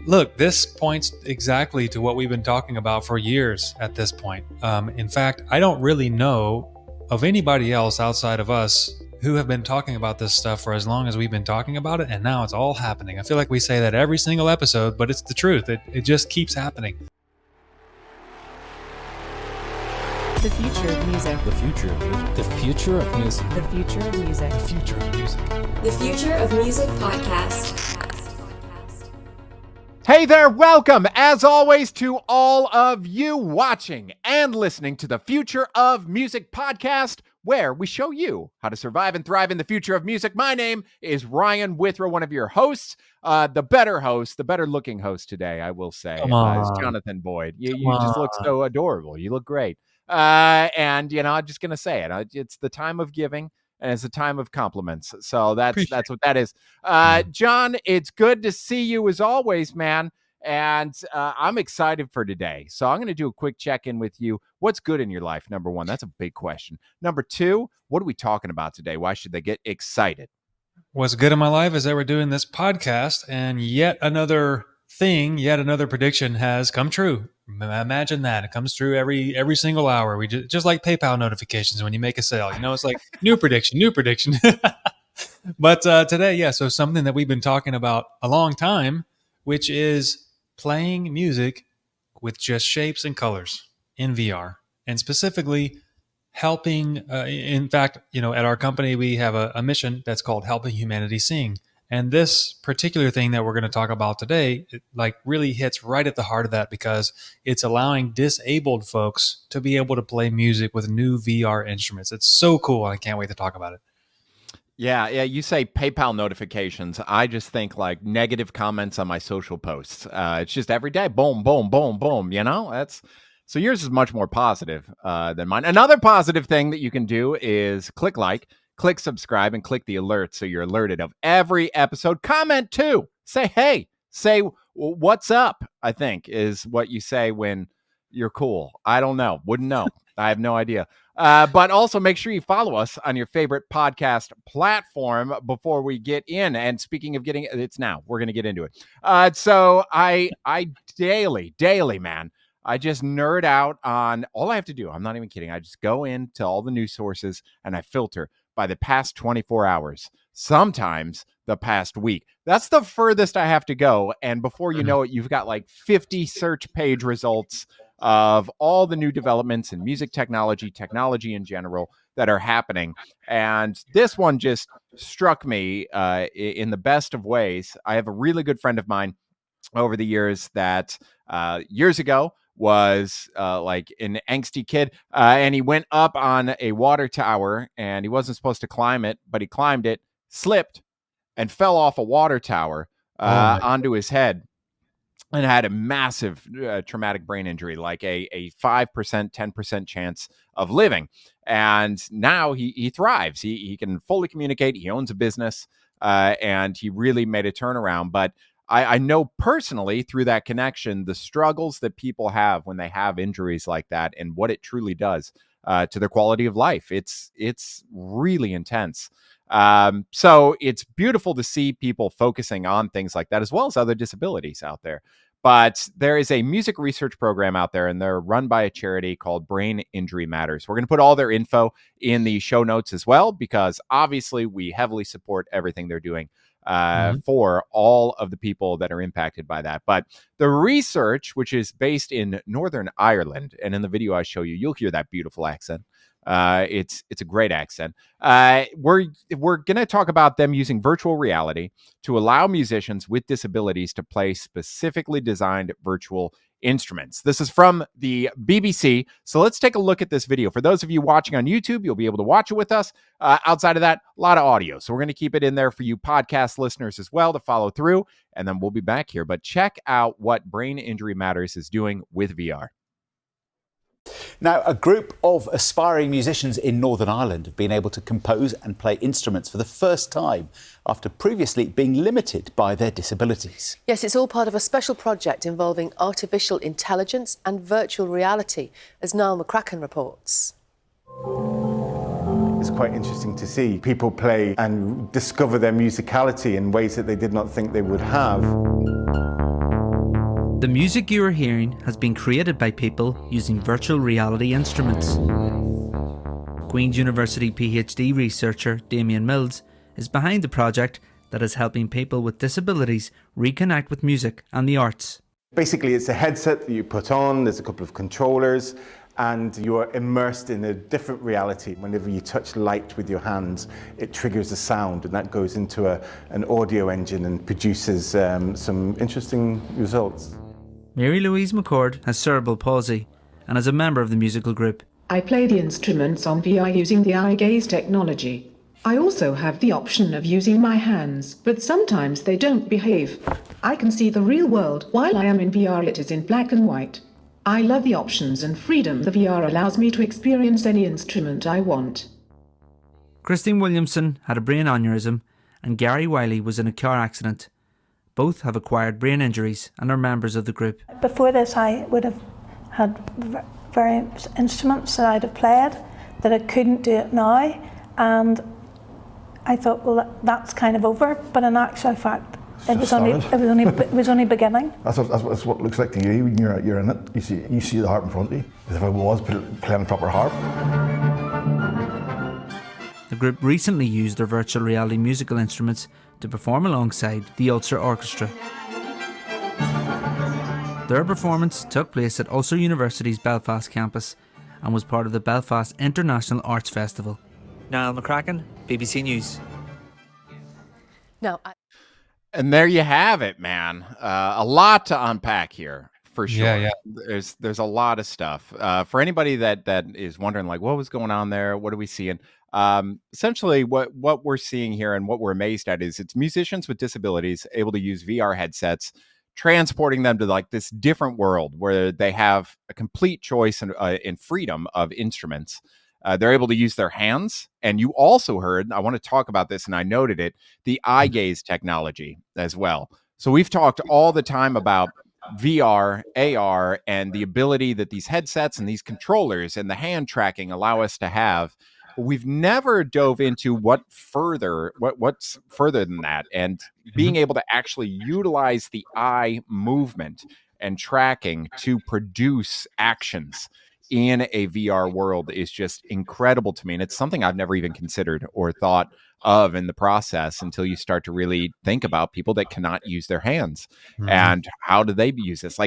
look, this points exactly to what we've been talking about for years at this point. In fact, I don't really know of anybody else outside of us who have been talking about this stuff for as long as we've been talking about it, and now it's all happening. I feel like we say that every single episode, but it's the truth. It just keeps happening. The future of music. The future of music. The future of music. The future of music. The future of music. The Future of Music podcast. Hey there, welcome, as always, to all of you watching and listening to the Future of Music podcast, where we show you how to survive and thrive in the future of music. My name is Ryan Withrow, one of your hosts, the better looking host today, I will say, is Jonathan Boyd. You just look so adorable. You look great. And, I'm just going to say it. It's the time of giving. And it's a time of compliments. So that's what that is. John, it's good to see you as always, man. And I'm excited for today. So I'm going to do a quick check-in with you. What's good in your life? Number one, that's a big question. Number two, what are we talking about today? Why should they get excited? What's good in my life is that we're doing this podcast, and yet another prediction has come true. Imagine that. It comes through every single hour. We just like PayPal notifications when you make a sale. It's like new prediction. But today, so something that we've been talking about a long time, which is playing music with just shapes and colors in VR, and specifically helping. In fact, at our company, we have a mission that's called Helping Humanity Sing. And this particular thing that we're going to talk about today, really hits right at the heart of that, because it's allowing disabled folks to be able to play music with new VR instruments. It's so cool. I can't wait to talk about it. Yeah. You say PayPal notifications. I just think like negative comments on my social posts. It's just every day, boom, boom, boom, boom. So yours is much more positive than mine. Another positive thing that you can do is click subscribe, and click the alert so you're alerted of every episode. Comment too. Say, hey, what's up, I think is what you say when you're cool. I don't know. Wouldn't know. I have no idea. But also make sure you follow us on your favorite podcast platform before we get in. And speaking of it's now. We're going to get into it. So I daily, man, I just nerd out on all I have to do. I'm not even kidding. I just go into all the news sources and I filter by the past 24 hours, sometimes the past week. That's the furthest I have to go. And before you know it, you've got like 50 search page results of all the new developments in music technology in general that are happening. And this one just struck me in the best of ways. I have a really good friend of mine over the years that years ago was like an angsty kid, and he went up on a water tower, and he wasn't supposed to climb it, but he climbed it, slipped, and fell off a water tower onto his head, and had a massive traumatic brain injury, like a 5%, 10% chance of living. And now he thrives. He can fully communicate. He owns a business, and he really made a turnaround. But I know personally through that connection, the struggles that people have when they have injuries like that and what it truly does to their quality of life. It's really intense. So it's beautiful to see people focusing on things like that, as well as other disabilities out there. But there is a music research program out there, and they're run by a charity called Brain Injury Matters. We're going to put all their info in the show notes as well, because obviously we heavily support everything they're doing for all of the people that are impacted by that. But the research, which is based in Northern Ireland, and in the video I show you, you'll hear that beautiful accent. It's a great accent. We're going to talk about them using virtual reality to allow musicians with disabilities to play specifically designed virtual instruments. This is from the BBC. So let's take a look at this video. For those of you watching on YouTube, you'll be able to watch it with us. Outside of that, a lot of audio. So we're going to keep it in there for you podcast listeners as well to follow through, and then we'll be back here. But check out what Brain Injury Matters is doing with VR. Now, a group of aspiring musicians in Northern Ireland have been able to compose and play instruments for the first time after previously being limited by their disabilities. Yes, it's all part of a special project involving artificial intelligence and virtual reality, as Niall McCracken reports. It's quite interesting to see people play and discover their musicality in ways that they did not think they would have. The music you are hearing has been created by people using virtual reality instruments. Queen's University PhD researcher Damien Mills is behind the project that is helping people with disabilities reconnect with music and the arts. Basically, it's a headset that you put on, there's a couple of controllers, and you're immersed in a different reality. Whenever you touch light with your hands, it triggers a sound, and that goes into an audio engine and produces some interesting results. Mary Louise McCord has cerebral palsy and is a member of the musical group. I play the instruments on VR using the eye gaze technology. I also have the option of using my hands, but sometimes they don't behave. I can see the real world while I am in VR. It is in black and white. I love the options and freedom the VR allows me to experience any instrument I want. Christine Williamson had a brain aneurysm and Gary Wiley was in a car accident. Both have acquired brain injuries and are members of the group. Before this, I would have had various instruments that I'd have played that I couldn't do it now, and I thought, well, that's kind of over. But in actual fact, it was only beginning. That's what it looks like to you when you're in it. You see the harp in front of you. As if I was playing a proper harp. The group recently used their virtual reality musical instruments to perform alongside the Ulster Orchestra. Their performance took place at Ulster University's Belfast campus and was part of the Belfast International Arts Festival. Niall McCracken, BBC News. Now, And there you have it, man. A lot to unpack here, for sure. Yeah. There's a lot of stuff. For anybody that is wondering, like, what was going on there? What are we seeing? Essentially, what we're seeing here and what we're amazed at is it's musicians with disabilities able to use VR headsets, transporting them to like this different world where they have a complete choice and freedom of instruments. They're able to use their hands. And you also heard, I want to talk about this, and I noted it, the eye gaze technology as well. So we've talked all the time about VR, AR, and the ability that these headsets and these controllers and the hand tracking allow us to have. But we've never dove into what's further than that, and being able to actually utilize the eye movement and tracking to produce actions in a VR world is just incredible to me. And it's something I've never even considered or thought of in the process until you start to really think about people that cannot use their hands and how do they use this?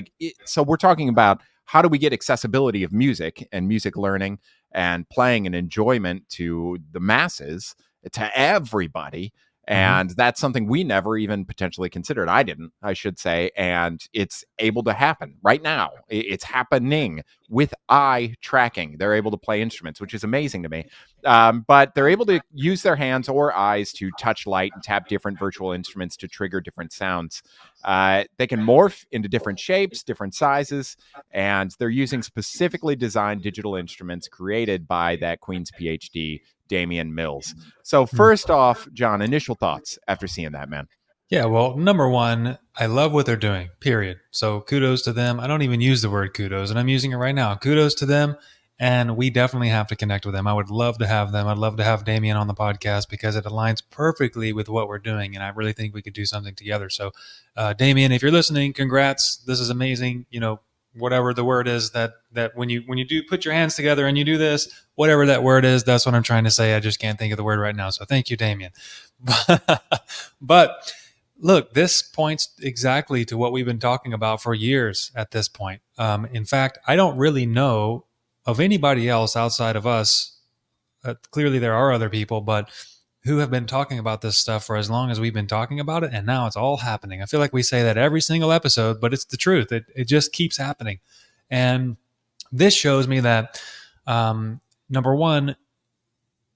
So we're talking about how do we get accessibility of music and music learning and playing and enjoyment to the masses, to everybody. And that's something we never even potentially considered. I didn't, I should say. And it's able to happen right now. It's happening with eye tracking. They're able to play instruments, which is amazing to me. But they're able to use their hands or eyes to touch light and tap different virtual instruments to trigger different sounds. They can morph into different shapes, different sizes, and they're using specifically designed digital instruments created by that Queen's PhD, Damien Mills. So first off, John, initial thoughts after seeing that, man. Yeah, well, number one, I love what they're doing, period. So kudos to them. I don't even use the word kudos, and I'm using it right now. Kudos to them, and we definitely have to connect with them. I would love to have them. I'd love to have Damien on the podcast because it aligns perfectly with what we're doing, and I really think we could do something together. So, Damien, if you're listening, congrats. This is amazing. You know, whatever the word is that when you do put your hands together and you do this, whatever that word is, that's what I'm trying to say. I just can't think of the word right now. So thank you, Damien. But look, this points exactly to what we've been talking about for years at this point. In fact, I don't really know of anybody else outside of us. Clearly there are other people, but who have been talking about this stuff for as long as we've been talking about it. And now it's all happening. I feel like we say that every single episode, but it's the truth. It just keeps happening. And this shows me that, number one,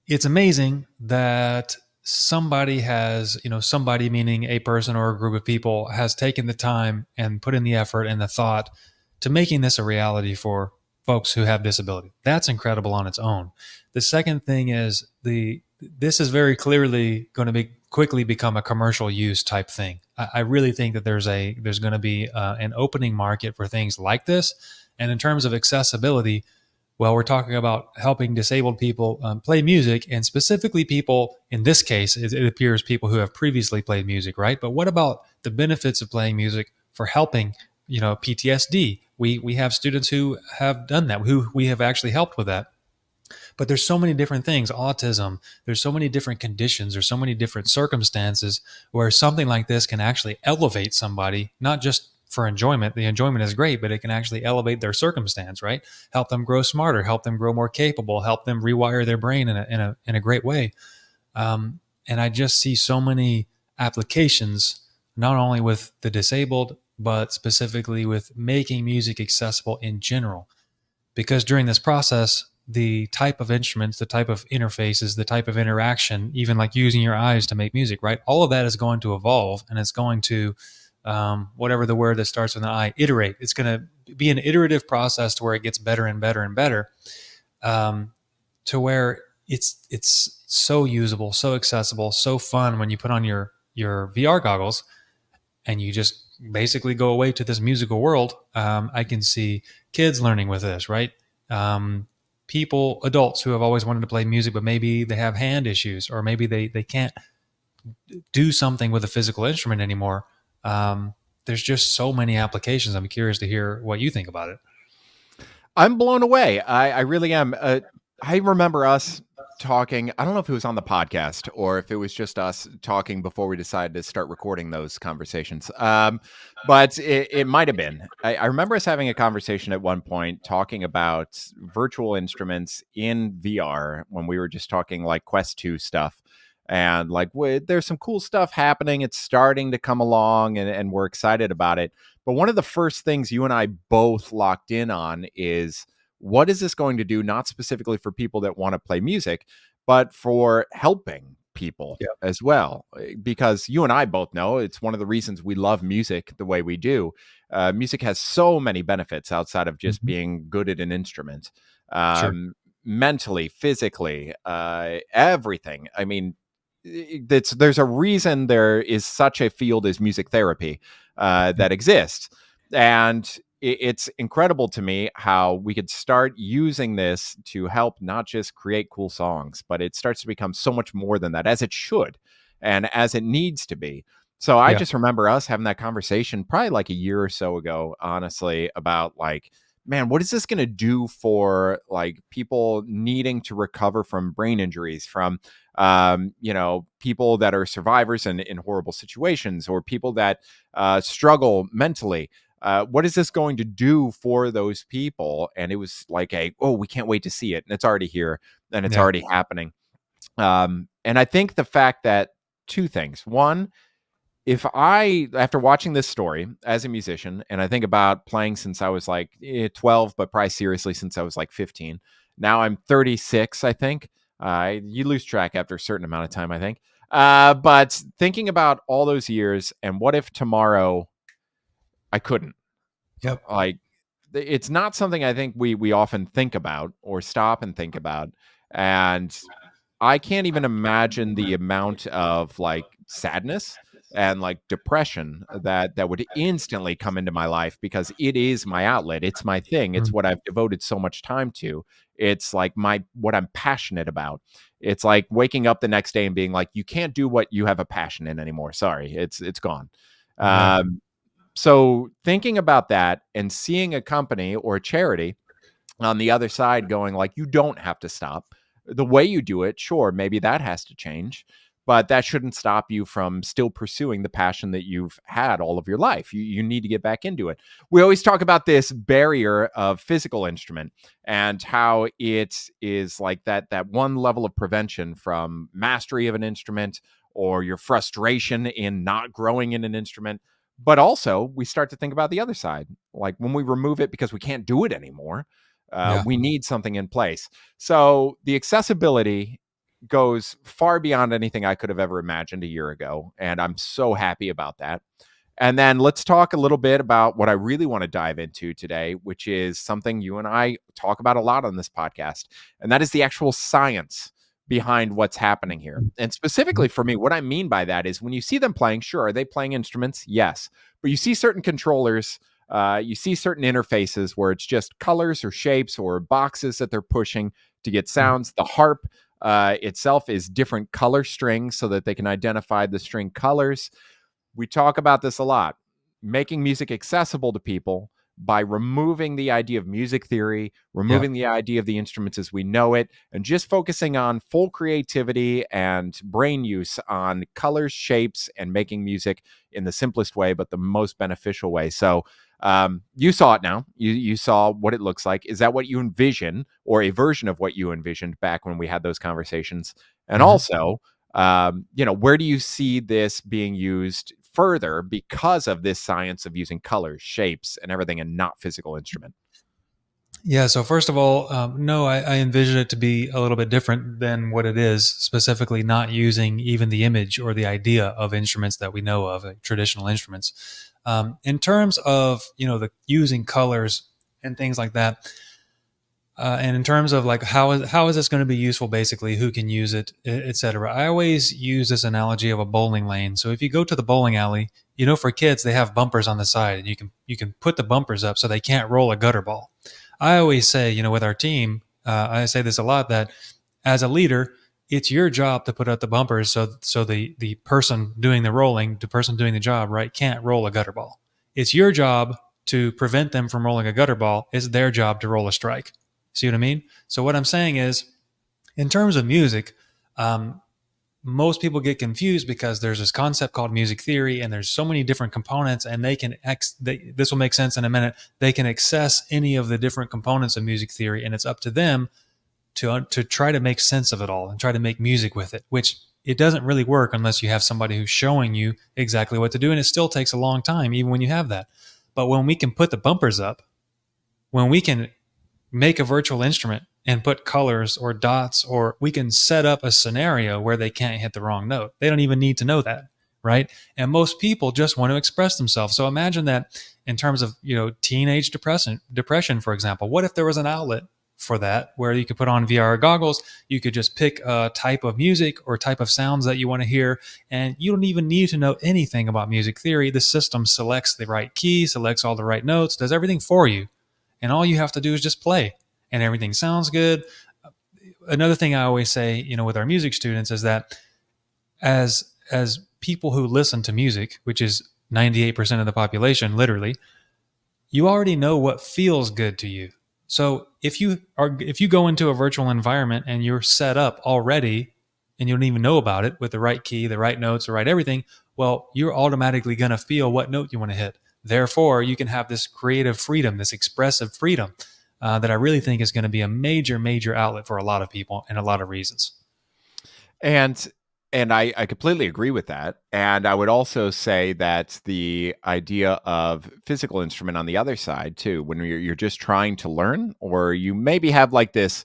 it's amazing that somebody has, somebody meaning a person or a group of people has taken the time and put in the effort and the thought to making this a reality for folks who have disability. That's incredible on its own. The second thing is this is very clearly going to quickly become a commercial use type thing. I really think that there's going to be an opening market for things like this. And in terms of accessibility, well, we're talking about helping disabled people play music, and specifically people, in this case, it appears people who have previously played music, right? But what about the benefits of playing music for helping PTSD. We have students who have done that, who we have actually helped with that. But there's so many different things, autism, there's so many different conditions, there's so many different circumstances where something like this can actually elevate somebody, not just for enjoyment. The enjoyment is great, but it can actually elevate their circumstance, right? Help them grow smarter, help them grow more capable, help them rewire their brain in a great way. And I just see so many applications, not only with the disabled, but specifically with making music accessible in general. Because during this process, the type of instruments, the type of interfaces, the type of interaction, even like using your eyes to make music, right? All of that is going to evolve, and it's going to, whatever the word that starts with an I, iterate. It's going to be an iterative process to where it gets better and better and better, to where it's so usable, so accessible, so fun when you put on your VR goggles and you just basically go away to this musical world. I can see kids learning with this, right? People, adults who have always wanted to play music, but maybe they have hand issues, or maybe they can't do something with a physical instrument anymore. There's just so many applications. I'm curious to hear what you think about it. I'm blown away. I really am. I remember us talking. I don't know if it was on the podcast or if it was just us talking before we decided to start recording those conversations. But it might have been. I remember us having a conversation at one point talking about virtual instruments in VR when we were just talking like Quest 2 stuff. And like, there's some cool stuff happening. It's starting to come along and we're excited about it. But one of the first things you and I both locked in on is, what is this going to do, not specifically for people that want to play music, but for helping people as well? Because you and I both know it's one of the reasons we love music the way we do. Music has so many benefits outside of just being good at an instrument. Mentally, physically, everything. I mean, there's a reason there is such a field as music therapy that exists. And it's incredible to me how we could start using this to help not just create cool songs, but it starts to become so much more than that, as it should and as it needs to be. So I just remember us having that conversation probably like a year or so ago, honestly, about like, man, what is this going to do for like people needing to recover from brain injuries, from people that are survivors in horrible situations, or people that struggle mentally? What is this going to do for those people? And it was like we can't wait to see it. And it's already here and it's already happening. And I think the fact that two things. One, after watching this story as a musician, and I think about playing since I was like 12, but probably seriously since I was like 15. Now I'm 36, I think. You lose track after a certain amount of time, I think. But thinking about all those years, and what if tomorrow I couldn't? Like, it's not something I think we often think about or stop and think about. And I can't even imagine the amount of like sadness and like depression that would instantly come into my life, because it is my outlet. It's my thing. It's what I've devoted so much time to. It's like what I'm passionate about. It's like waking up the next day and being like, you can't do what you have a passion in anymore. Sorry, it's gone. So thinking about that and seeing a company or a charity on the other side going like, you don't have to stop. The way you do it, sure, maybe that has to change, but that shouldn't stop you from still pursuing the passion that you've had all of your life. You need to get back into it. We always talk about this barrier of physical instrument and how it is like that one level of prevention from mastery of an instrument or your frustration in not growing in an instrument. But also we start to think about the other side. Like when we remove it because we can't do it anymore, we need something in place. So the accessibility goes far beyond anything I could have ever imagined a year ago. And I'm so happy about that. And then let's talk a little bit about what I really want to dive into today, which is something you and I talk about a lot on this podcast. And that is the actual science behind what's happening here. And specifically for me, what I mean by that is when you see them playing, sure, are they playing instruments? Yes. But you see certain controllers, you see certain interfaces where it's just colors or shapes or boxes that they're pushing to get sounds. The harp itself is different color strings so that they can identify the string colors. We talk about this a lot. making music accessible to people by removing the idea of music theory, removing the idea of the instruments as we know it, and just focusing on full creativity and brain use on colors, shapes, and making music in the simplest way, but the most beneficial way. So you saw it now. You saw what it looks like. Is that what you envision, or a version of what you envisioned back when we had those conversations? And also, where do you see this being used further because of this science of using colors, shapes, and everything, and not physical instrument? Yeah. So first of all, no, I envision it to be a little bit different than what it is, specifically not using even the image or the idea of instruments that we know of, like traditional instruments. In terms of, the using colors and things like that, and in terms of like how is this going to be useful, basically who can use it, etc. I always use this analogy of a bowling lane. So if you go to the bowling alley, for kids they have bumpers on the side, and you can put the bumpers up so they can't roll a gutter ball. I always say, with our team, I say this a lot, that as a leader, it's your job to put up the bumpers so the person doing the rolling, the person doing the job, right, can't roll a gutter ball. It's your job to prevent them from rolling a gutter ball. It's their job to roll a strike. See what I mean? So what I'm saying is, in terms of music, most people get confused because there's this concept called music theory, and there's so many different components, and this will make sense in a minute. They can access any of the different components of music theory, and it's up to them to try to make sense of it all and try to make music with it, which it doesn't really work unless you have somebody who's showing you exactly what to do, and it still takes a long time even when you have that. But when we can put the bumpers up, when we can make a virtual instrument and put colors or dots, or we can set up a scenario where they can't hit the wrong note. They don't even need to know that, right? And most people just want to express themselves. So imagine that in terms of, teenage depression, for example. What if there was an outlet for that where you could put on VR goggles, you could just pick a type of music or type of sounds that you want to hear, and you don't even need to know anything about music theory. The system selects the right key, selects all the right notes, does everything for you. And all you have to do is just play, and everything sounds good. Another thing I always say, with our music students, is that as people who listen to music, which is 98% of the population, literally, you already know what feels good to you. So if you go into a virtual environment and you're set up already, and you don't even know about it, with the right key, the right notes, the right everything, well, you're automatically going to feel what note you want to hit. Therefore, you can have this creative freedom, this expressive freedom, that I really think is going to be a major, major outlet for a lot of people, and a lot of reasons. And I completely agree with that. And I would also say that the idea of physical instrument on the other side too, when you're just trying to learn, or you maybe have like this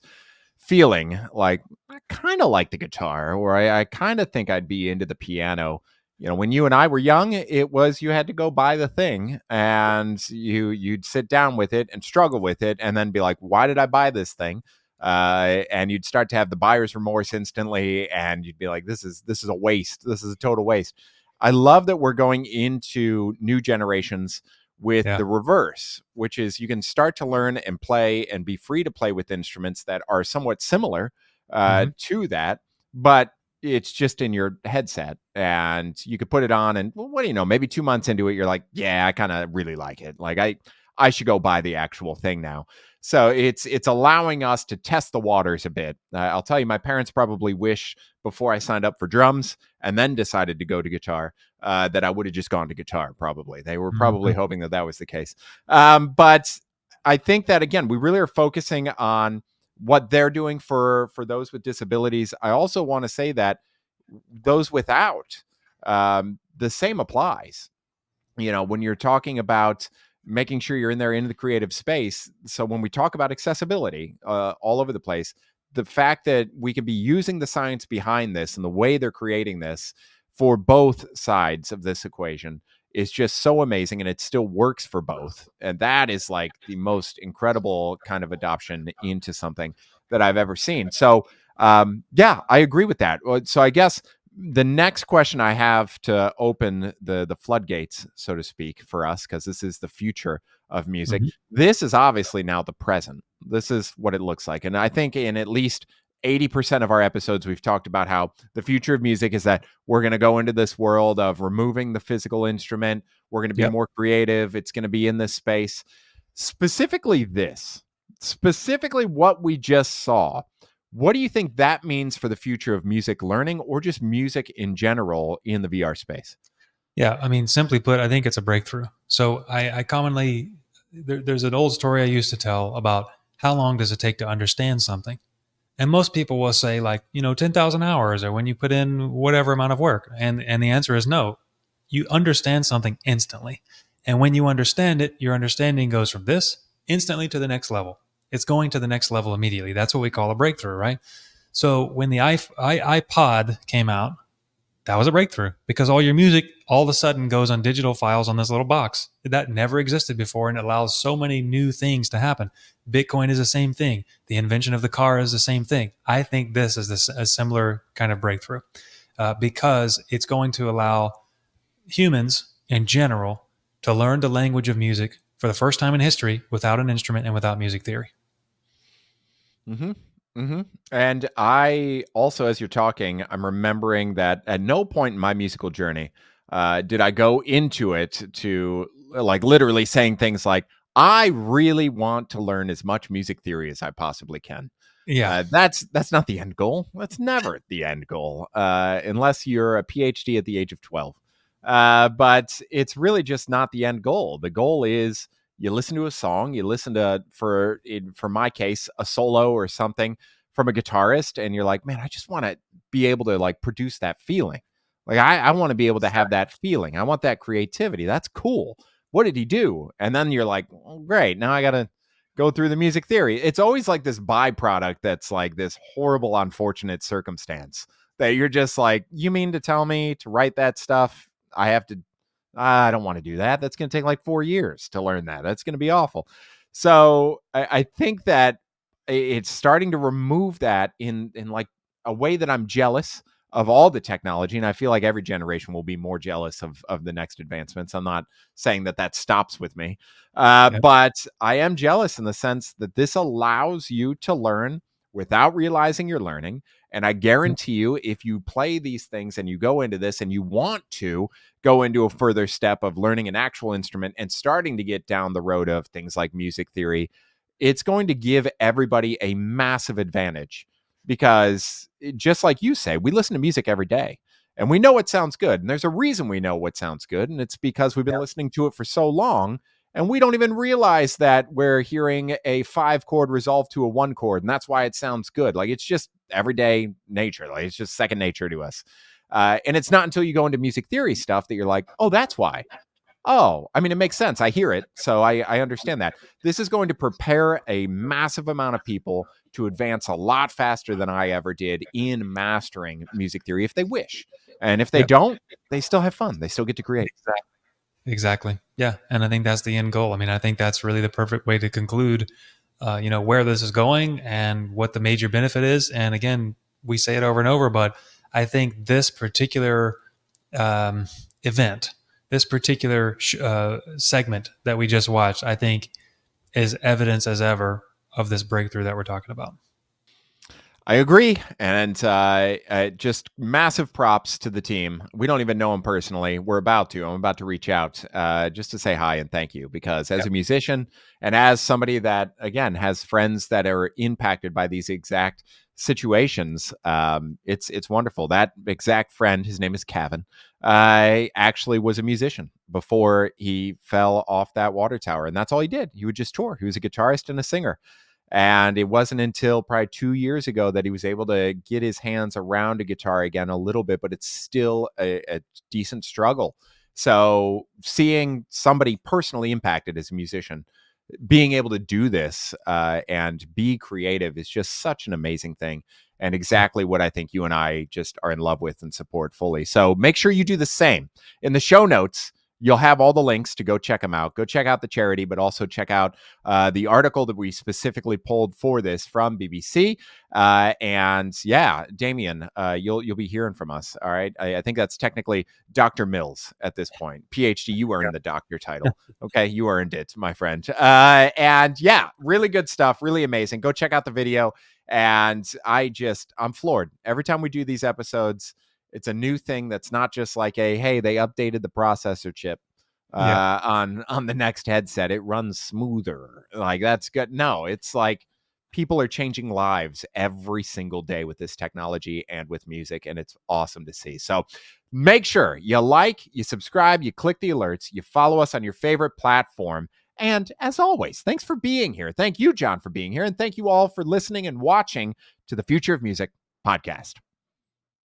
feeling like, I kind of like the guitar, or I kind of think I'd be into the piano. When you and I were young, it was, you had to go buy the thing, and you'd sit down with it and struggle with it, and then be like, why did I buy this thing? And you'd start to have the buyer's remorse instantly, and you'd be like, this is a waste. This is a total waste. I love that we're going into new generations with the reverse, which is you can start to learn and play and be free to play with instruments that are somewhat similar to that, but it's just in your headset, and you could put it on, and what do you know, maybe 2 months into it, you're like, yeah, I kind of really like it. Like I should go buy the actual thing now. So it's allowing us to test the waters a bit. I'll tell you, my parents probably wish before I signed up for drums and then decided to go to guitar, that I would have just gone to guitar. Probably they were probably hoping that was the case. But I think that, again, we really are focusing on what they're doing for those with disabilities. I also want to say that those without, the same applies. When you're talking about making sure you're in there into the creative space. So when we talk about accessibility all over the place, the fact that we could be using the science behind this and the way they're creating this for both sides of this equation is just so amazing, and it still works for both. And that is like the most incredible kind of adoption into something that I've ever seen. So yeah, I agree with that. So I guess the next question I have to open the floodgates, so to speak, for us, because this is the future of music. This is obviously now the present. This is what it looks like. And I think in at least 80% of our episodes, we've talked about how the future of music is that we're going to go into this world of removing the physical instrument. We're going to be more creative. It's going to be in this space. Specifically what we just saw. What do you think that means for the future of music learning or just music in general in the VR space? Yeah, I mean, simply put, I think it's a breakthrough. So I commonly, there's an old story I used to tell about how long does it take to understand something? And most people will say, like, 10,000 hours, or when you put in whatever amount of work. And the answer is no. You understand something instantly. And when you understand it, your understanding goes from this instantly to the next level. It's going to the next level immediately. That's what we call a breakthrough, right? So when the iPod came out, that was a breakthrough, because all your music all of a sudden goes on digital files on this little box. That never existed before, and it allows so many new things to happen. Bitcoin is the same thing. The invention of the car is the same thing. I think this is a similar kind of breakthrough, because it's going to allow humans in general to learn the language of music for the first time in history without an instrument and without music theory. Mm-hmm. Mm-hmm. And I also, as you're talking, I'm remembering that at no point in my musical journey did I go into it to like literally saying things like, I really want to learn as much music theory as I possibly can. Yeah. That's not the end goal. That's never the end goal, unless you're a PhD at the age of 12. But it's really just not the end goal. The goal is you listen to a song, you listen to, for my case, a solo or something from a guitarist, and you're like, man, I just want to be able to like produce that feeling. Like I want to be able to have that feeling. I want that creativity. That's cool. What did he do? And then you're like, oh, great. Now I got to go through the music theory. It's always like this byproduct that's like this horrible, unfortunate circumstance that you're just like, you mean to tell me to write that stuff? I don't want to do that. That's going to take like 4 years to learn that. That's going to be awful. So I think that it's starting to remove that in like a way that I'm jealous of all the technology. And I feel like every generation will be more jealous of the next advancements. I'm not saying that stops with me. But I am jealous in the sense that this allows you to learn without realizing you're learning. And I guarantee you, if you play these things and you go into this and you want to go into a further step of learning an actual instrument and starting to get down the road of things like music theory, it's going to give everybody a massive advantage, because just like you say, we listen to music every day and we know what sounds good. And there's a reason we know what sounds good. And it's because we've been listening to it for so long. And we don't even realize that we're hearing a 5-chord resolve to a 1-chord. And that's why it sounds good. Like, it's just everyday nature. Like, it's just second nature to us. And it's not until you go into music theory stuff that you're like, oh, that's why. Oh, I mean, it makes sense. I hear it. So I understand that. This is going to prepare a massive amount of people to advance a lot faster than I ever did in mastering music theory if they wish. And if they don't, they still have fun. They still get to create. Exactly. Yeah. And I think that's the end goal. I mean, I think that's really the perfect way to conclude, where this is going and what the major benefit is. And again, we say it over and over, but I think this particular event, this particular segment that we just watched, I think is evidence as ever of this breakthrough that we're talking about. I agree. And just massive props to the team. We don't even know him personally. I'm about to reach out just to say hi and thank you, because as a musician and as somebody that, again, has friends that are impacted by these exact situations, it's wonderful. That exact friend, his name is Kevin, actually was a musician before he fell off that water tower. And that's all he did. He would just tour. He was a guitarist and a singer. And it wasn't until probably 2 years ago that he was able to get his hands around a guitar again a little bit, but it's still a decent struggle. So seeing somebody personally impacted as a musician, being able to do this and be creative is just such an amazing thing, and exactly what I think you and I just are in love with and support fully. So make sure you do the same. In the show notes, you'll have all the links to go check them out. Go check out the charity, but also check out the article that we specifically pulled for this from BBC. And yeah, Damien, you'll be hearing from us. All right. I think that's technically Dr. Mills at this point. PhD, you earned the doctor title. Okay. You earned it, my friend. And yeah, really good stuff. Really amazing. Go check out the video. And I'm floored. Every time we do these episodes, it's a new thing that's not just like hey, they updated the processor chip on the next headset. It runs smoother. Like, that's good. No, it's like people are changing lives every single day with this technology and with music, and it's awesome to see. So make sure you like, you subscribe, you click the alerts, you follow us on your favorite platform. And as always, thanks for being here. Thank you, John, for being here. And thank you all for listening and watching to the Future of Music podcast.